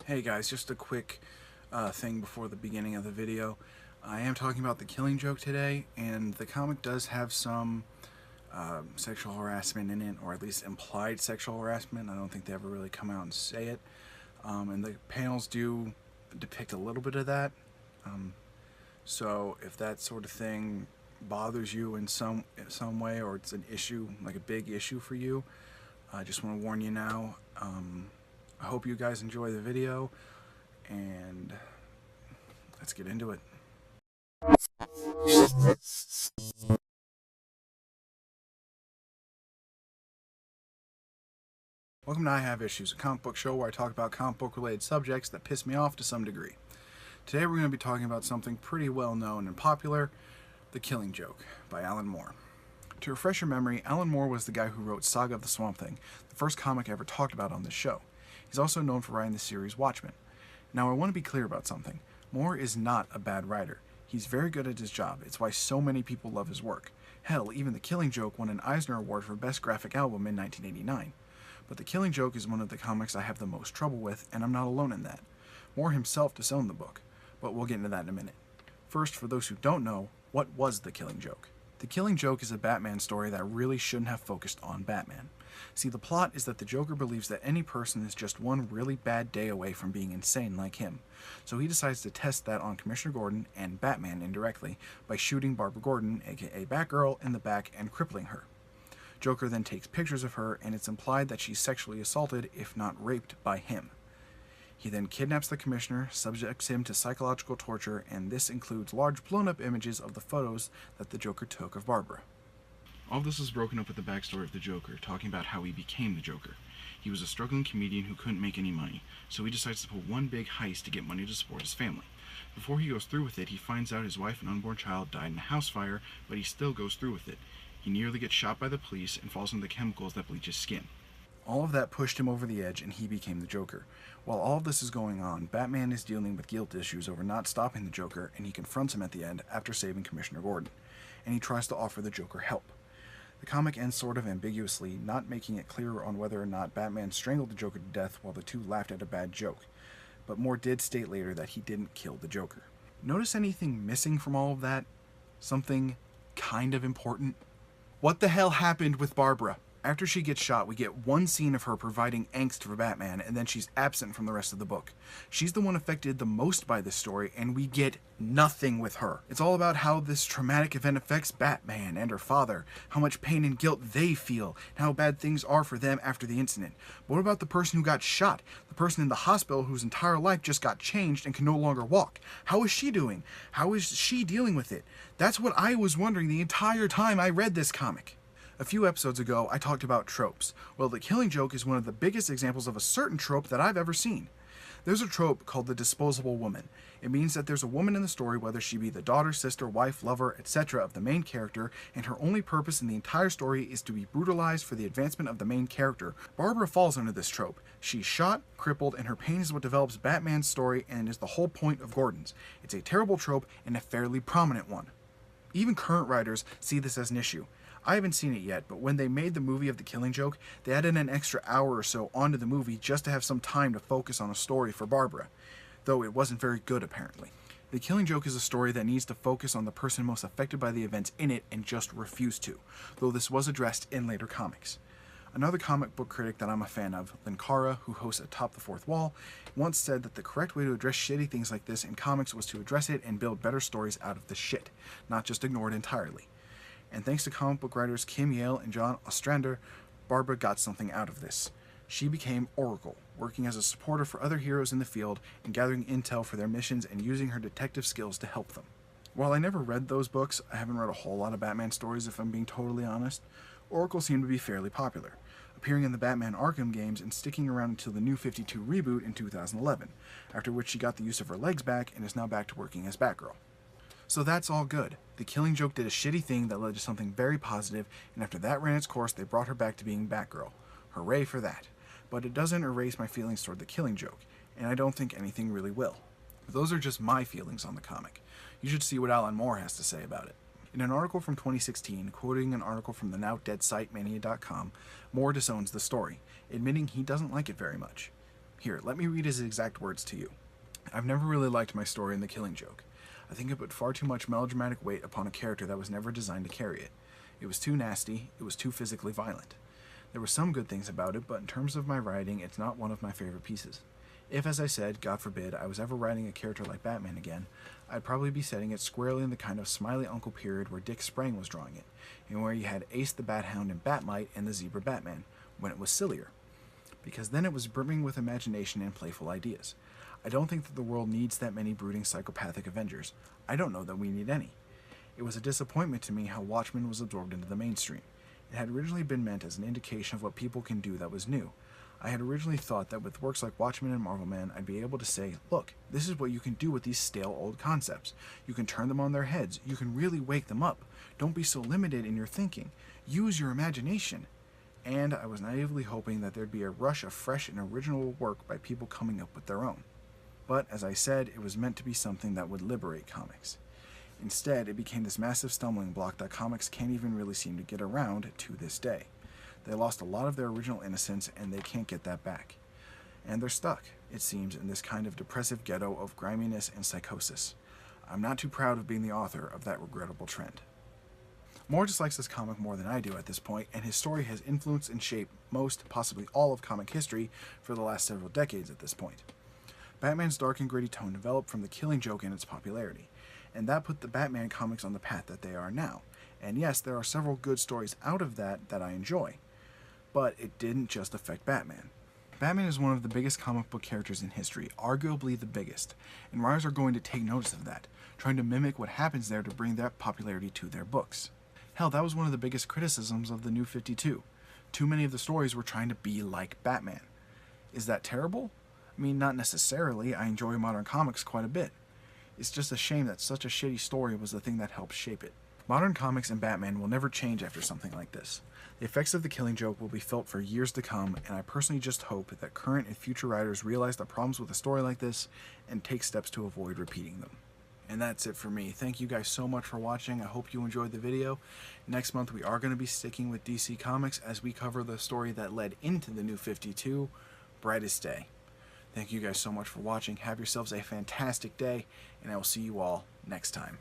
Hey guys, just a quick thing before the beginning of the video. I am talking about The Killing Joke today, and the comic does have some sexual harassment in it, or at least implied sexual harassment. I don't think they ever really come out and say it. And the panels do depict a little bit of that. So if that sort of thing bothers you in some way, or it's an issue, like a big issue for you, I just want to warn you now. I hope you guys enjoy the video, and let's get into it. Welcome to I Have Issues, a comic book show where I talk about comic book related subjects that piss me off to some degree. Today we're going to be talking about something pretty well known and popular, The Killing Joke by Alan Moore. To refresh your memory, Alan Moore was the guy who wrote Saga of the Swamp Thing, the first comic I ever talked about on this show. He's also known for writing the series Watchmen. Now I want to be clear about something. Moore is not a bad writer. He's very good at his job. It's why so many people love his work. Hell, even The Killing Joke won an Eisner Award for Best Graphic Album in 1989. But The Killing Joke is one of the comics I have the most trouble with, and I'm not alone in that. Moore himself disowned the book, but we'll get into that in a minute. First, for those who don't know, what was The Killing Joke? The Killing Joke is a Batman story that really shouldn't have focused on Batman. See, the plot is that the Joker believes that any person is just one really bad day away from being insane like him. So he decides to test that on Commissioner Gordon and Batman indirectly by shooting Barbara Gordon, aka Batgirl, in the back and crippling her. Joker then takes pictures of her, and it's implied that she's sexually assaulted, if not raped, by him. He then kidnaps the Commissioner, subjects him to psychological torture, and this includes large blown-up images of the photos that the Joker took of Barbara. All this is broken up with the backstory of the Joker, talking about how he became the Joker. He was a struggling comedian who couldn't make any money, so he decides to pull one big heist to get money to support his family. Before he goes through with it, he finds out his wife and unborn child died in a house fire, but he still goes through with it. He nearly gets shot by the police and falls into the chemicals that bleach his skin. All of that pushed him over the edge, and he became the Joker. While all of this is going on, Batman is dealing with guilt issues over not stopping the Joker, and he confronts him at the end after saving Commissioner Gordon, and he tries to offer the Joker help. The comic ends sort of ambiguously, not making it clear on whether or not Batman strangled the Joker to death while the two laughed at a bad joke, but Moore did state later that he didn't kill the Joker. Notice anything missing from all of that? Something kind of important? What the hell happened with Barbara? After she gets shot, we get one scene of her providing angst for Batman, and then she's absent from the rest of the book. She's the one affected the most by this story, and we get nothing with her. It's all about how this traumatic event affects Batman and her father, how much pain and guilt they feel, and how bad things are for them after the incident. But what about the person who got shot? The person in the hospital whose entire life just got changed and can no longer walk? How is she doing? How is she dealing with it? That's what I was wondering the entire time I read this comic. A few episodes ago, I talked about tropes. Well, The Killing Joke is one of the biggest examples of a certain trope that I've ever seen. There's a trope called the disposable woman. It means that there's a woman in the story, whether she be the daughter, sister, wife, lover, etc. of the main character, and her only purpose in the entire story is to be brutalized for the advancement of the main character. Barbara falls under this trope. She's shot, crippled, and her pain is what develops Batman's story and is the whole point of Gordon's. It's a terrible trope and a fairly prominent one. Even current writers see this as an issue. I haven't seen it yet, but when they made the movie of The Killing Joke, they added an extra hour or so onto the movie just to have some time to focus on a story for Barbara, though it wasn't very good apparently. The Killing Joke is a story that needs to focus on the person most affected by the events in it and just refused to, though this was addressed in later comics. Another comic book critic that I'm a fan of, Linkara, who hosts Atop the Fourth Wall, once said that the correct way to address shitty things like this in comics was to address it and build better stories out of the shit, not just ignore it entirely. And thanks to comic book writers Kim Yale and John Ostrander, Barbara got something out of this. She became Oracle, working as a supporter for other heroes in the field and gathering intel for their missions and using her detective skills to help them. While I never read those books, I haven't read a whole lot of Batman stories if I'm being totally honest, Oracle seemed to be fairly popular, appearing in the Batman Arkham games and sticking around until the New 52 reboot in 2011, after which she got the use of her legs back and is now back to working as Batgirl. So that's all good. The Killing Joke did a shitty thing that led to something very positive, and after that ran its course, they brought her back to being Batgirl. Hooray for that. But it doesn't erase my feelings toward The Killing Joke, and I don't think anything really will. But those are just my feelings on the comic. You should see what Alan Moore has to say about it. In an article from 2016, quoting an article from the now-dead site Mania.com, Moore disowns the story, admitting he doesn't like it very much. Here, let me read his exact words to you. "I've never really liked my story in The Killing Joke. I think it put far too much melodramatic weight upon a character that was never designed to carry it. It was too nasty, it was too physically violent. There were some good things about it, but in terms of my writing, it's not one of my favorite pieces. If, as I said, God forbid, I was ever writing a character like Batman again, I'd probably be setting it squarely in the kind of smiley uncle period where Dick Sprang was drawing it, and where you had Ace the Bat Hound and Batmite and the Zebra Batman, when it was sillier. Because then it was brimming with imagination and playful ideas. I don't think that the world needs that many brooding psychopathic Avengers. I don't know that we need any. It was a disappointment to me how Watchmen was absorbed into the mainstream. It had originally been meant as an indication of what people can do that was new. I had originally thought that with works like Watchmen and Marvel Man, I'd be able to say, look, this is what you can do with these stale old concepts. You can turn them on their heads. You can really wake them up. Don't be so limited in your thinking. Use your imagination." And I was naively hoping that there'd be a rush of fresh and original work by people coming up with their own. But, as I said, it was meant to be something that would liberate comics. Instead, it became this massive stumbling block that comics can't even really seem to get around to this day. They lost a lot of their original innocence, and they can't get that back. And they're stuck, it seems, in this kind of depressive ghetto of griminess and psychosis. I'm not too proud of being the author of that regrettable trend. Moore dislikes this comic more than I do at this point, and his story has influenced and shaped most, possibly all, of comic history for the last several decades at this point. Batman's dark and gritty tone developed from The Killing Joke and its popularity, and that put the Batman comics on the path that they are now. And yes, there are several good stories out of that I enjoy. But it didn't just affect Batman. Batman is one of the biggest comic book characters in history, arguably the biggest, and writers are going to take notice of that, trying to mimic what happens there to bring that popularity to their books. Hell, that was one of the biggest criticisms of the New 52. Too many of the stories were trying to be like Batman. Is that terrible? I mean, not necessarily. I enjoy modern comics quite a bit. It's just a shame that such a shitty story was the thing that helped shape it. Modern comics and Batman will never change after something like this. The effects of The Killing Joke will be felt for years to come, and I personally just hope that current and future writers realize the problems with a story like this and take steps to avoid repeating them. And that's it for me. Thank you guys so much for watching. I hope you enjoyed the video. Next month we are going to be sticking with DC Comics as we cover the story that led into the New 52, Brightest Day. Thank you guys so much for watching. Have yourselves a fantastic day, and I will see you all next time.